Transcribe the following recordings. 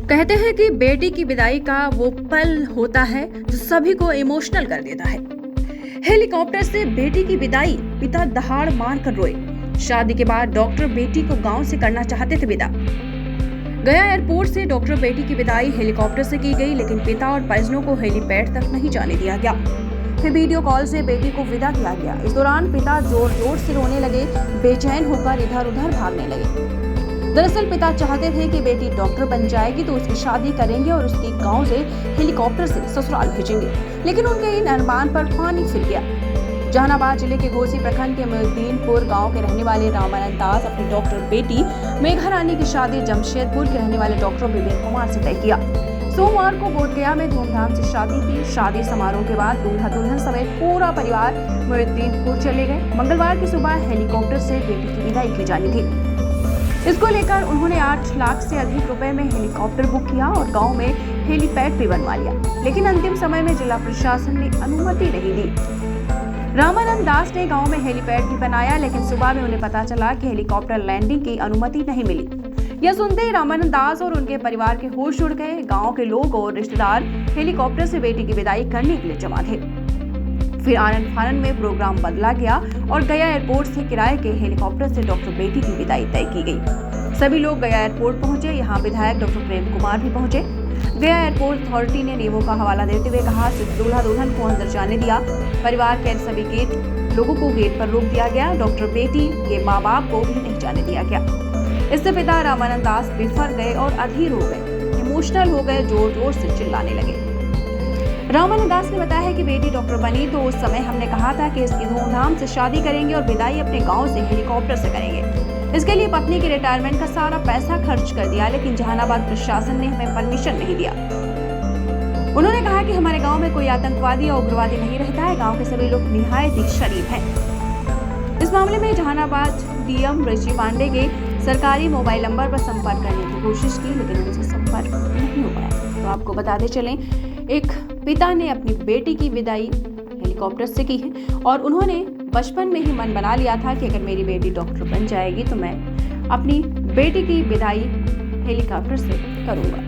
कहते हैं कि बेटी की विदाई का वो पल होता है जो सभी को इमोशनल कर देता है। हेलीकॉप्टर से बेटी की विदाई, पिता दहाड़ मार कर रोए। शादी के बाद डॉक्टर बेटी को गांव से करना चाहते थे विदा। गया एयरपोर्ट से डॉक्टर बेटी की विदाई हेलीकॉप्टर से की गई, लेकिन पिता और परिजनों को हेलीपैड तक नहीं जाने दिया गया। फिर वीडियो कॉल से बेटी को विदा किया गया। इस दौरान पिता जोर जोर से रोने लगे, बेचैन होकर इधर उधर भागने लगे। दरअसल पिता चाहते थे कि बेटी डॉक्टर बन जाएगी तो उसकी शादी करेंगे और उसकी गांव से हेलीकॉप्टर से ससुराल भेजेंगे, लेकिन उनके इन अरमान पर पानी फिर गया। जहानाबाद जिले के घोसी प्रखंड के मोहद्दीनपुर गांव के रहने वाले रामानंद दास अपनी डॉक्टर बेटी मेघा रानी की शादी जमशेदपुर के रहने वाले डॉक्टर विवेक कुमार से तय किया। सोमवार को बोधगया में धूमधाम से शादी की। शादी समारोह के बाद दूल्हा दुल्हन समेत पूरा परिवार मोहद्दीनपुर चले गए। मंगलवार की सुबह हेलीकॉप्टर से बेटी की विदाई की जानी थी। इसको लेकर उन्होंने 8 लाख से अधिक रुपए में हेलीकॉप्टर बुक किया और गांव में हेलीपैड भी बनवा लिया, लेकिन अंतिम समय में जिला प्रशासन ने अनुमति नहीं दी। रामानंद दास ने गांव में हेलीपैड भी बनाया, लेकिन सुबह में उन्हें पता चला कि हेलीकॉप्टर लैंडिंग की अनुमति नहीं मिली। यह सुनते ही रामानंद दास और उनके परिवार के होश उड़ गए। गांव के लोग और रिश्तेदार हेलीकॉप्टर से बेटी की विदाई करने के लिए जमा थे। फिर आनन फानन में प्रोग्राम बदला गया और गया एयरपोर्ट से किराए के हेलीकॉप्टर से डॉक्टर बेटी की विदाई तय की गई। सभी लोग गया एयरपोर्ट पहुंचे। यहां विधायक डॉक्टर प्रेम कुमार भी पहुंचे। गया एयरपोर्ट अथॉरिटी ने नियमों का हवाला देते हुए कहा, सिर्फ दूल्हा दुल्हन को अंदर जाने दिया। परिवार के सभी लोगों को गेट पर रोक दिया गया। डॉक्टर बेटी के माँ बाप को भी नहीं जाने दिया गया। इससे पिता रामानंद दास बिफर गए और अधीर हो गए, इमोशनल हो गए, जोर जोर से चिल्लाने लगे। रामानंद दास ने बताया कि बेटी डॉक्टर बनी तो उस समय हमने कहा था कि इसकी धूमधाम से शादी करेंगे और विदाई अपने गांव से हेलीकॉप्टर से करेंगे। इसके लिए पत्नी के रिटायरमेंट का सारा पैसा खर्च कर दिया, लेकिन जहानाबाद प्रशासन ने हमें परमिशन नहीं दिया। उन्होंने कहा कि हमारे गांव में कोई आतंकवादी या उग्रवादी नहीं रहता है। गांव के सभी लोग निहायत ही शरीफ हैं। इस मामले में जहानाबाद डीएम ऋषि पांडे के सरकारी मोबाइल नंबर पर संपर्क करने की कोशिश की, लेकिन उनसे संपर्क नहीं हो पाया। तो आपको बताते चलें, एक पिता ने अपनी बेटी की विदाई हेलीकॉप्टर से की है और उन्होंने बचपन में ही मन बना लिया था कि अगर मेरी बेटी डॉक्टर बन जाएगी तो मैं अपनी बेटी की विदाई हेलीकॉप्टर से करूंगा।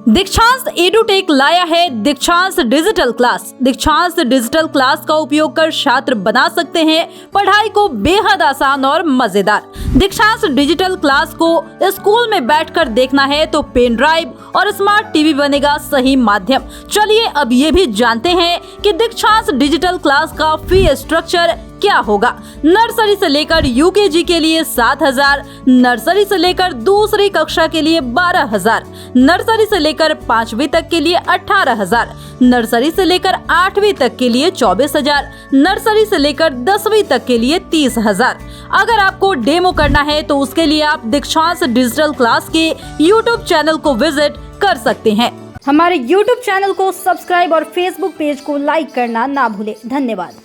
दीक्षांत एडुटेक लाया है दीक्षांत डिजिटल क्लास। दीक्षांत डिजिटल क्लास का उपयोग कर छात्र बना सकते हैं पढ़ाई को बेहद आसान और मजेदार। दीक्षांत डिजिटल क्लास को स्कूल में बैठकर देखना है तो पेन ड्राइव और स्मार्ट टीवी बनेगा सही माध्यम। चलिए अब ये भी जानते हैं कि दीक्षांत डिजिटल क्लास का फी स्ट्रक्चर क्या होगा। नर्सरी से लेकर यूकेजी के लिए 7,000, नर्सरी से लेकर दूसरी कक्षा के लिए 12,000, नर्सरी से लेकर 5वीं तक के लिए 18,000, नर्सरी से लेकर 8वीं तक के लिए 24,000, नर्सरी से लेकर 10वीं तक के लिए 30,000। अगर आपको डेमो करना है तो उसके लिए आप दीक्षांत डिजिटल क्लास के YouTube चैनल को विजिट कर सकते हैं। हमारे YouTube चैनल को सब्सक्राइब और Facebook पेज को लाइक करना ना भूलें। धन्यवाद।